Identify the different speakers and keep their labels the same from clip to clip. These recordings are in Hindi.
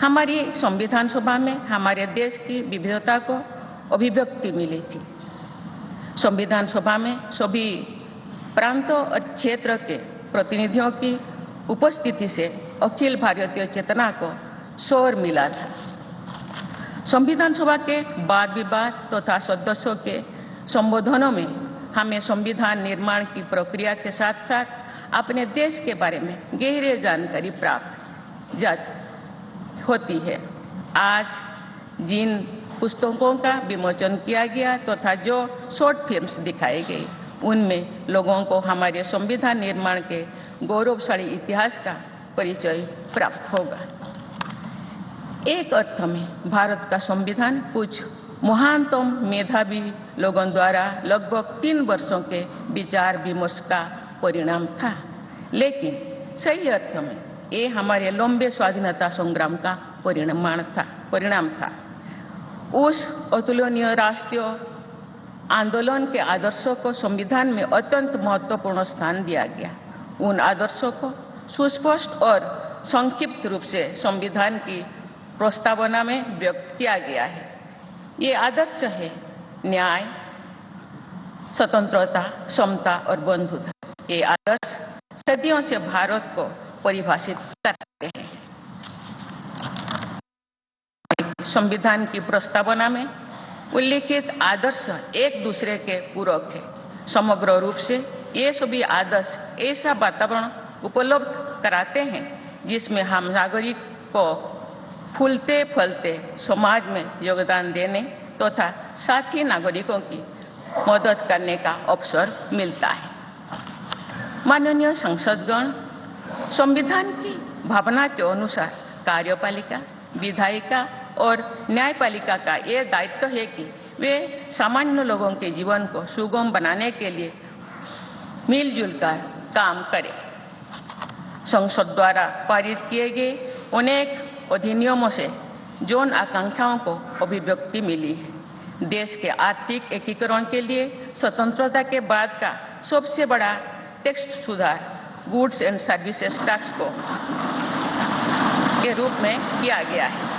Speaker 1: हमारी संविधान सभा में हमारे देश की विविधता को अभिव्यक्ति मिली थी। संविधान सभा में सभी प्रांतों और क्षेत्र के प्रतिनिधियों की उपस्थिति से अखिल भारतीय चेतना को शोर मिला था। संविधान सभा के वाद विवाद तथा सदस्यों के संबोधनों में हमें संविधान निर्माण की प्रक्रिया के साथ साथ अपने देश के बारे में गहरी जानकारी प्राप्त होती है। आज जिन पुस्तकों का विमोचन किया गया तथा जो शॉर्ट फिल्म्स दिखाई गई, उनमें लोगों को हमारे संविधान निर्माण के गौरवशाली इतिहास का परिचय प्राप्त होगा। एक अर्थ में भारत का संविधान कुछ महानतम मेधावी लोगों द्वारा लगभग 3 वर्षों के विचार विमर्श का परिणाम था, लेकिन सही अर्थ में ये हमारे लंबे स्वाधीनता संग्राम का परिणाम था। उस अतुलनीय राष्ट्रीय आंदोलन के आदर्शों को संविधान में अत्यंत महत्वपूर्ण स्थान दिया गया। उन आदर्शों को सुस्पष्ट और संक्षिप्त रूप से संविधान की प्रस्तावना में व्यक्त किया गया है। ये आदर्श है न्याय, स्वतंत्रता, समता और बंधुता। ये आदर्श सदियों से भारत को परिभाषित करते हैं। संविधान की प्रस्तावना में उल्लिखित आदर्श एक दूसरे के पूरक है। समग्र रूप से ये सभी आदर्श ऐसा वातावरण उपलब्ध कराते हैं जिसमें हम नागरिक को फूलते फलते समाज में योगदान देने तथा साथी नागरिकों की मदद करने का अवसर मिलता है। माननीय संसदगण, संविधान की भावना के अनुसार कार्यपालिका, विधायिका और न्यायपालिका का ये दायित्व है कि वे सामान्य लोगों के जीवन को सुगम बनाने के लिए मिलजुल कर काम करें। संसद द्वारा पारित किए गए अनेक अधिनियमों से जौन आकांक्षाओं को अभिव्यक्ति मिली है। देश के आर्थिक एकीकरण के लिए स्वतंत्रता के बाद का सबसे बड़ा टैक्स सुधार गुड्स एंड सर्विसेज टैक्स को के रूप में किया गया है।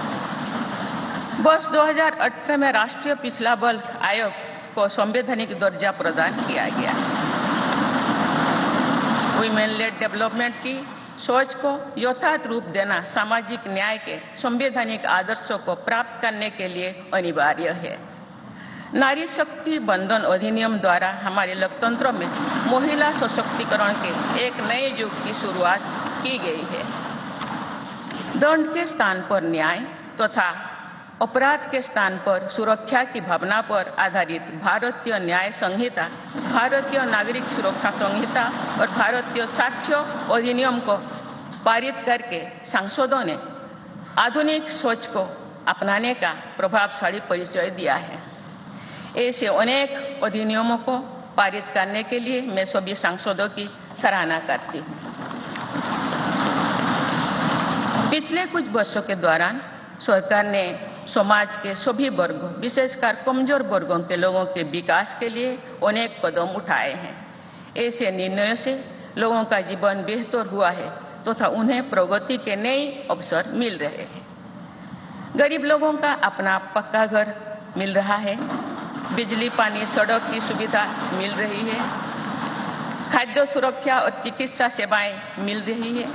Speaker 1: वर्ष 2018 में राष्ट्रीय पिछड़ा बल्क आयोग को संवैधानिक दर्जा प्रदान किया गया है। वुमेन लेड डेवलपमेंट की सोच को यथार्थ रूप देना सामाजिक न्याय के संवैधानिक आदर्शों को प्राप्त करने के लिए अनिवार्य है। नारी शक्ति बंधन अधिनियम द्वारा हमारे लोकतंत्र में महिला सशक्तिकरण के एक नए युग की शुरुआत की गई है। दंड के स्थान पर न्याय तथा अपराध के स्थान पर सुरक्षा की भावना पर आधारित भारतीय न्याय संहिता, भारतीय नागरिक सुरक्षा संहिता और भारतीय साक्ष्य अधिनियम को पारित करके सांसदों ने आधुनिक सोच को अपनाने का प्रभावशाली परिचय दिया है। ऐसे अनेक अधिनियमों को पारित करने के लिए मैं सभी सांसदों की सराहना करती हूँ। पिछले कुछ वर्षों के दौरान सरकार ने समाज के सभी वर्गों, विशेषकर कमजोर वर्गों के लोगों के विकास के लिए अनेक कदम उठाए हैं। ऐसे निर्णयों से लोगों का जीवन बेहतर हुआ है तथा उन्हें प्रगति के नए अवसर मिल रहे हैं। गरीब लोगों का अपना पक्का घर मिल रहा है, बिजली, पानी, सड़क की सुविधा मिल रही है, खाद्य सुरक्षा और चिकित्सा सेवाएं मिल रही है।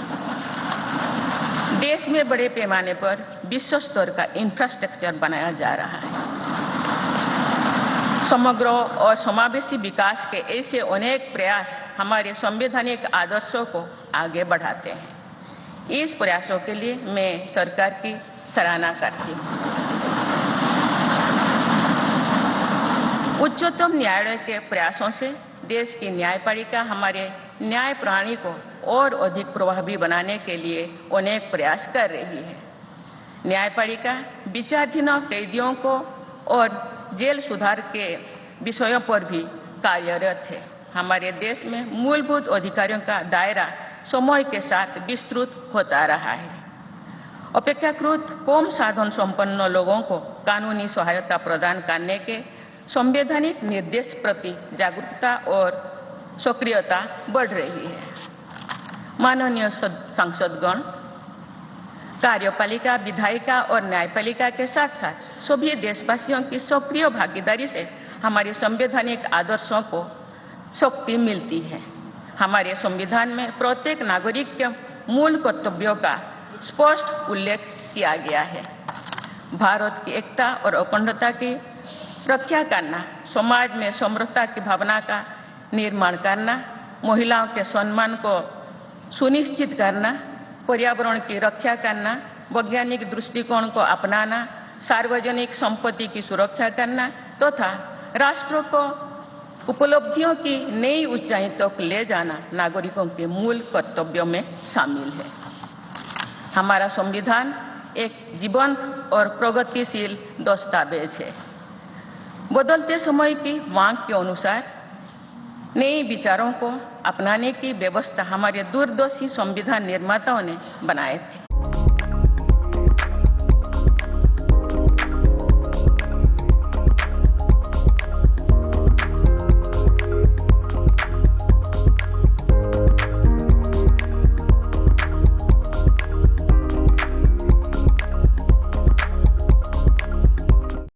Speaker 1: देश में बड़े पैमाने पर विश्व स्तर का इंफ्रास्ट्रक्चर बनाया जा रहा है। समग्र और समावेशी विकास के ऐसे अनेक प्रयास हमारे संवैधानिक आदर्शों को आगे बढ़ाते हैं। इस प्रयासों के लिए मैं सरकार की सराहना करती हूँ। उच्चतम न्यायालय के प्रयासों से देश की न्यायपालिका हमारे न्याय प्रणाली को और अधिक प्रभावी बनाने के लिए अनेक प्रयास कर रही है। न्यायपालिका विचाराधीन कैदियों को और जेल सुधार के विषयों पर भी कार्यरत है। हमारे देश में मूलभूत अधिकारों का दायरा समय के साथ विस्तृत होता रहा है। अपेक्षाकृत कम साधन संपन्न लोगों को कानूनी सहायता प्रदान करने के संवैधानिक निर्देश प्रति जागरूकता और सक्रियता बढ़ रही है। माननीय सांसदगण, कार्यपालिका, विधायिका और न्यायपालिका के साथ साथ सभी देशवासियों की सक्रिय भागीदारी से हमारे संवैधानिक आदर्शों को शक्ति मिलती है। हमारे संविधान में प्रत्येक नागरिक के मूल कर्तव्यों का स्पष्ट उल्लेख किया गया है। भारत की एकता और अखंडता की रक्षा करना, समाज में समरसता की भावना का निर्माण करना, महिलाओं के सम्मान को सुनिश्चित करना, पर्यावरण की रक्षा करना, वैज्ञानिक दृष्टिकोण को अपनाना, सार्वजनिक संपत्ति की सुरक्षा करना तथा राष्ट्र को उपलब्धियों की नई ऊंचाई तक ले जाना नागरिकों के मूल कर्तव्यों में शामिल है। हमारा संविधान एक जीवंत और प्रगतिशील दस्तावेज है। बदलते समय की मांग के अनुसार नए विचारों को अपनाने की व्यवस्था हमारे दूरदर्शी संविधान निर्माताओं ने बनाए थे।